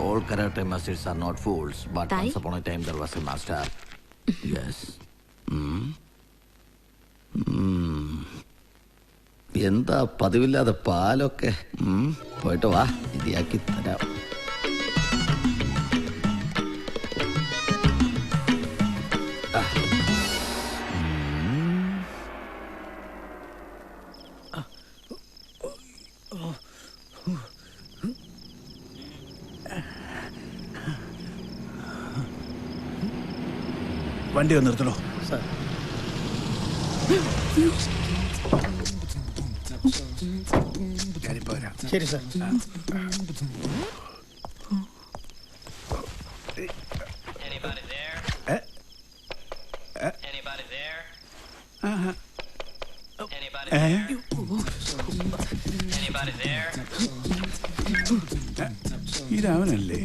All karate masters are not fools, but Thai? once upon a time there was a master. Yes. എന്താ പതിവില്ലാതെ പാലൊക്കെ പോയിട്ട് വാ, ഇതിയാക്കി തരാം. വണ്ടി ഒന്ന് നിർത്തണോ സാർ? ഞാനിപ്പോ വരാം. ശരി സാർ. ഇതവനല്ലേ?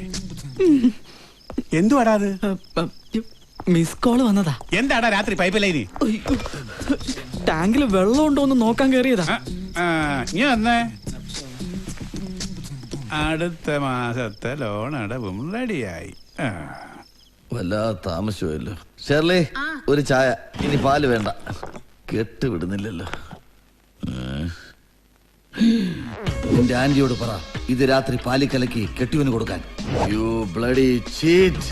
എന്തുവാടാ അത്? മിസ് കോള് വന്നതാ. എന്താടാ രാത്രി പൈപ്പ് ലൈന്? ടാങ്കിൽ വെള്ളം ഉണ്ടോന്ന് നോക്കാൻ കയറിയതാ. നീ വന്നേ. അടുത്ത മാസത്തെ ലോൺ അടവും റെഡിയായി. വല്ലാതെ താമസിച്ചല്ലോ. ഷെർലി, ഒരു ചായ. ഇനി പാല് വേണ്ട, കെട്ടുവിടുന്നില്ലല്ലോ. നിന്റെ ആന്റിയോട് പറ ഇത് രാത്രി പാലി കലക്കി കെട്ടിവന് കൊടുക്കാൻ. You bloody cheat.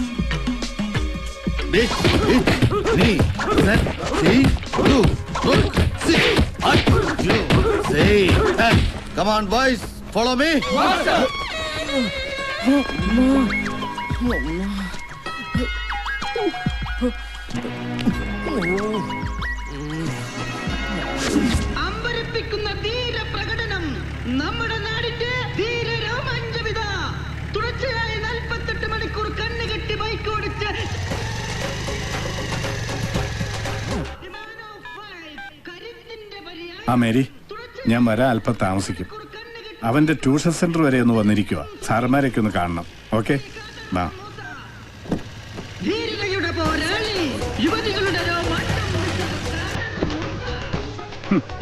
Come on boys, follow me. അമ്പരപ്പിക്കുന്ന ധീര പ്രകടനം നമ്മുടെ നാടിന്റെ ധീര രോമാഞ്ചവിത. തുടർച്ചയായി 48 മണിക്കൂർ കണ്ണുകെട്ടി ബൈക്ക് ഓടിച്ച് ആ മേരി, ഞാൻ വരാൻ അല്പം താമസിക്കും. അവന്റെ ട്യൂഷൻ സെന്റർ വരെ ഒന്ന് വന്നിരിക്കുക. സാറന്മാരൊക്കെ ഒന്ന് കാണണം. ഓക്കെ, വാ. ധീരതയുടെ പോരാളി, യുവതികളുടെ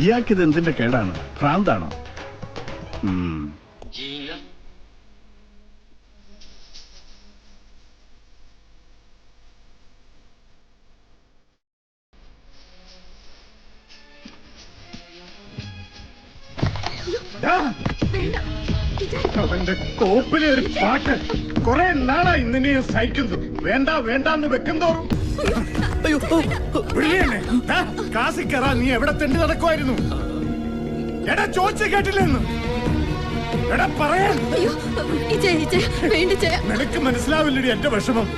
ഇയാൾക്കിത് എന്തിന്റെ കേടാണ്? ഭ്രാന്താണോ? അവന്റെ കോപ്പിലെ ഒരു പാട്ട് കുറെ നാളായി നിന്നെ സഹിക്കുന്നു. വേണ്ട വേണ്ടാന്ന് വെക്കുന്തോറും കാസി കയറാ. നീ എവിടെ തെണ്ടി നടക്കുമായിരുന്നു? എടാ ചോദിച്ച കേട്ടില്ലെന്ന്. എടാ പറയാൻ നിനക്ക് മനസ്സിലാവില്ലടി എന്റെ വിഷമം.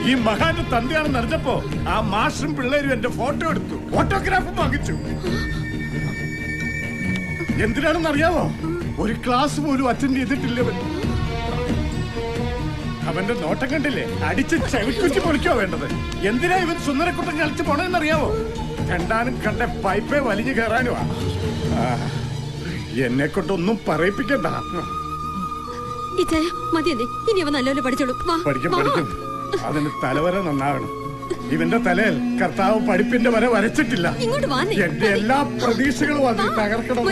ഈ മഹാന്റെ തന്തയാണെന്ന് അറിഞ്ഞപ്പോ ആ മാഷും പിള്ളേരും എന്റെ ഫോട്ടോ എടുത്തു, ഫോട്ടോഗ്രാഫും വാങ്ങിച്ചു. എന്തിനാണെന്ന് അറിയാവോ? ഒരു ക്ലാസ് പോലും അറ്റൻഡ് ചെയ്തിട്ടില്ലവൻ. അവന്റെ നോട്ടം കണ്ടില്ലേ? അടിച്ച് ചവിക്കുറ്റി പൊളിക്കോ വേണ്ടത്. എന്തിനാ ഇവൻ സുന്ദരക്കുട്ടൻ കളിച്ച് പോണെന്നറിയാവോ? കണ്ടാനും കണ്ട പൈപ്പേ വലിഞ്ഞു കയറാനുമാ. എന്നെ കൊണ്ടൊന്നും പറയിപ്പിക്കണ്ട. പഠിക്കും പഠിക്കും. അതിന് തലവര നന്നാകണം. ഇവന്റെ തലയിൽ കർത്താവ് പഠിപ്പിന്റെ വര വരച്ചിട്ടില്ല. എന്റെ എല്ലാ പ്രതീക്ഷകളും അതിൽ തകർക്കണം.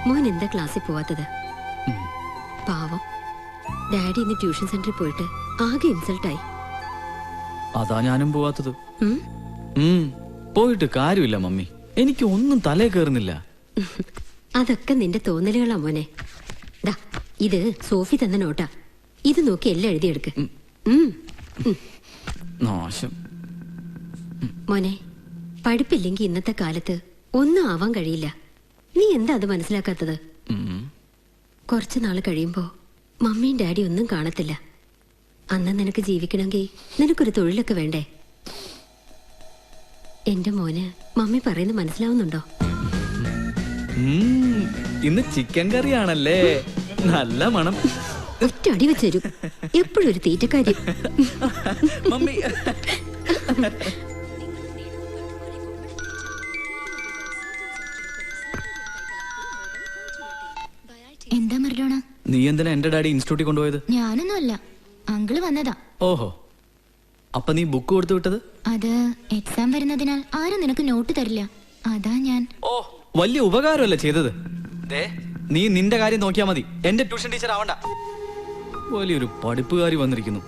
മോൻ എന്താ ക്ലാസ്സിൽ പോവാത്തത്? പാവം ഡാഡി ഇന്ന് ട്യൂഷൻ സെന്ററിൽ പോയിട്ട് ആകെ ഇൻസൾട്ടായി. അതാ ഞാനും പോവാത്തത്. പോയിട്ട് കാര്യമില്ല മമ്മി, എനിക്ക് ഒന്നും തലേ കയറുന്നില്ല. അതൊക്കെ നിന്റെ തോന്നലുകളാ മോനെ. ദാ ഇത് സോഫി തന്ന നോട്ടാ. ഇത് നോക്കി എല്ലാം എഴുതിയെടുക്ക്. നാശം. മോനെ, പഠിപ്പില്ലെങ്കിൽ ഇന്നത്തെ കാലത്ത് ഒന്നും ആവാൻ കഴിയില്ല. നീ എന്താ അത് മനസ്സിലാക്കാത്തത്? കുറച്ചു നാള് കഴിയുമ്പോ മമ്മിയും ഡാഡി ഒന്നും കാണത്തില്ല. അന്ന് നിനക്ക് ജീവിക്കണമെങ്കിൽ നിനക്കൊരു തൊഴിലൊക്കെ വേണ്ടേ? എന്റെ മോന് മമ്മി പറയുന്നത് മനസ്സിലാവുന്നുണ്ടോ? ഇന്ന് ചിക്കൻ കറിയാണല്ലേ? നല്ല മണം. ഒറ്റ അടി വെച്ചരും. എപ്പോഴും ഒരു തീറ്റക്കാര്യം. മമ്മി നീ എന്തിനാ എന്റെ ഡാഡി ഇൻസ്റ്റിറ്റ്യൂട്ടിൽ കൊണ്ടുപോയത്? ഞാനൊന്നുമല്ല, അങ്കിള് വന്നതാ. ഓഹോ, അപ്പൊ നീ ബുക്ക് കൊടുത്തു വിട്ടത്? അത് എക്സാം വരുന്നതിനാൽ ആരും നിനക്ക് നോട്ട് തരില്ല, അതാ ഞാൻ. ഓ, വലിയ ഉപകാരമല്ലേ ചെയ്തത്. നീ നിന്റെ കാര്യം നോക്കിയാ മതി, എന്റെ ട്യൂഷൻ ടീച്ചർ ആവണ്ട. വലിയൊരു പഠിപ്പുകാരി വന്നിരിക്കുന്നു.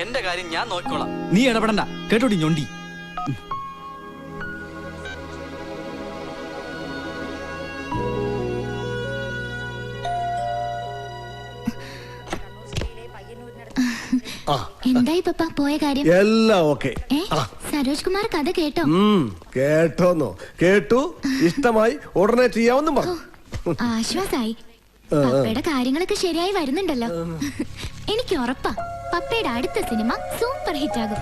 എന്റെ കാര്യം ഞാൻ നോക്കിക്കോളാം, നീ ഇടപെടണ്ട. കേട്ടോടി ഞൊണ്ടി. എന്തായി പപ്പ പോയ കാര്യം? എല്ലാം ഓക്കെ. സരോജ് കുമാർ കഥ കേട്ടോ? കേട്ടോന്നോ? കേട്ടു, ഇഷ്ടമായി, ഉടനെ ചെയ്യാമെന്നും പറഞ്ഞു. ആശ്വാസായി. പപ്പയുടെ കാര്യങ്ങളൊക്കെ ശരിയായി വരുന്നുണ്ടല്ലോ. എനിക്ക് ഉറപ്പാ പപ്പയുടെ അടുത്ത സിനിമ സൂപ്പർ ഹിറ്റ് ആകും.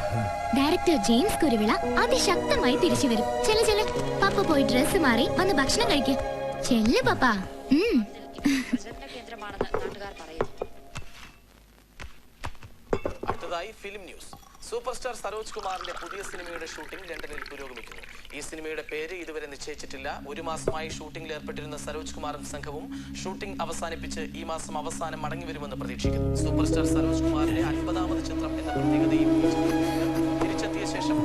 ഡയറക്ടർ ജെയിംസ് കുരുവിള അതിശക്തമായി തിരിച്ചു വരും. ചെല പപ്പ പോയി ഡ്രസ് മാറി വന്ന് ഭക്ഷണം കഴിക്കും. ചെല്ല് പപ്പ. അടുത്തതായി film news. Super star Saroj കുമാറിന്റെ പുതിയ സിനിമയുടെ ഷൂട്ടിംഗ് ലണ്ടനിൽ പുരോഗമിക്കുന്നു. ഈ സിനിമയുടെ പേര് ഇതുവരെ നിശ്ചയിച്ചിട്ടില്ല. 1 മാസമായി ഷൂട്ടിംഗിൽ ഏർപ്പെട്ടിരുന്ന സരോജ് കുമാറും സംഘവും ഷൂട്ടിംഗ് അവസാനിപ്പിച്ച് ഈ മാസം അവസാനം മടങ്ങി വരുമെന്ന് പ്രതീക്ഷിക്കുന്നു. സൂപ്പർ സ്റ്റാർ സരോജ് കുമാറിന്റെ 50ാമത് ചിത്രം എന്ന പ്രത്യേകതയും തിരിച്ചെത്തിയ ശേഷം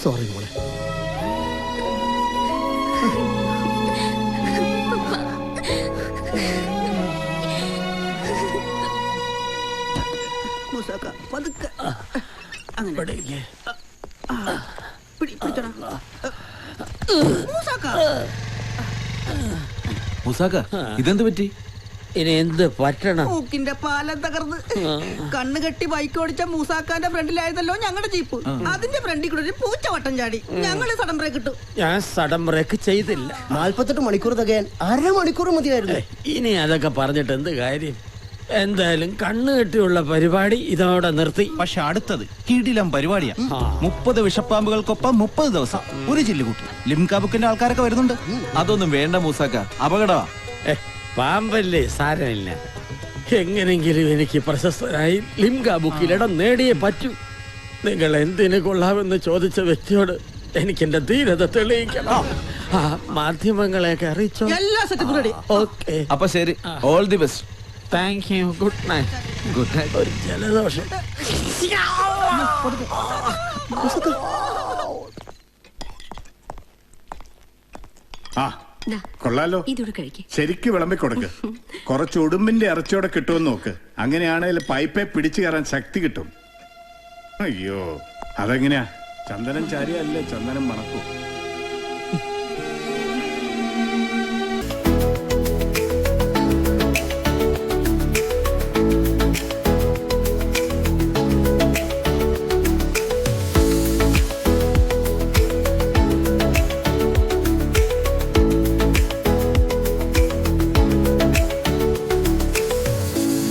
സോറി മോളെ. മുസാക്ക, ഇതെന്ത് പറ്റി? ഇനി എന്ത് പറ്റണം? മൂക്കിന്റെ പാലം തകർന്ന് കണ്ണ് കെട്ടി ബൈക്ക് ഓടിച്ച മൂസാക്കാന്റെ ഫ്രണ്ടിലായിരുന്നല്ലോ ഞങ്ങളുടെ ജീപ്പ്. അതിന്റെ ഫ്രണ്ടിൽ കൂടെ ഒരു പൂച്ച വട്ടം ചാടി. ഞങ്ങള് സഡൻ ബ്രേക്ക് ഇട്ടു. ഞാൻ സഡൻ ബ്രേക്ക് ചെയ്തില്ല. 48 മണിക്കൂർ തികയാൻ അരമണിക്കൂർ മതിയായിരുന്നു. ഇനി അതൊക്കെ പറഞ്ഞിട്ട് എന്ത് കാര്യം? എന്തായാലും കണ്ണ് കെട്ടിയുള്ള പരിപാടി ഇതോടെ നിർത്തി. പക്ഷെ അടുത്തത് കിടിലം പരിപാടിയാ. 30 വിഷപ്പാമ്പുകൾക്കൊപ്പം 30 ദിവസം ഒരു ചില്ലുകൂട്ടി. ലിംക ബുക്കിന്റെ ആൾക്കാരൊക്കെ വരുന്നുണ്ട്. അതൊന്നും വേണ്ട മൂസാക്ക, അപകടമാ. പാമ്പല്ലേ, സാരമില്ല. എങ്ങനെങ്കിലും എനിക്ക് പ്രശസ്തനായി ലിംക ബുക്കിൽ ഇടം നേടിയേ പറ്റൂ. നിങ്ങൾ എന്തിനു കൊള്ളാമെന്ന് ചോദിച്ച വ്യക്തിയോട് എനിക്ക് എന്റെ ധീരത തെളിയിക്കണം. മാധ്യമങ്ങളെയൊക്കെ അറിയിച്ചോ? ഓക്കെ, അപ്പൊ ശരി, all the best. Thank you. Good night. Good night. ഒരു ജലദോഷം. കൊള്ളാലോ, ശരിക്ക് വിളമ്പി കൊടുക്ക്. കുറച്ച് ഉടുമ്പിന്റെ ഇറച്ചിയോടെ കിട്ടുമെന്ന് നോക്ക്. അങ്ങനെയാണെങ്കിൽ പൈപ്പെ പിടിച്ചു കയറാൻ ശക്തി കിട്ടും. അയ്യോ, അതെങ്ങനെയാ? ചന്ദനം ചാരിയല്ലേ ചന്ദനം മണക്കൂ.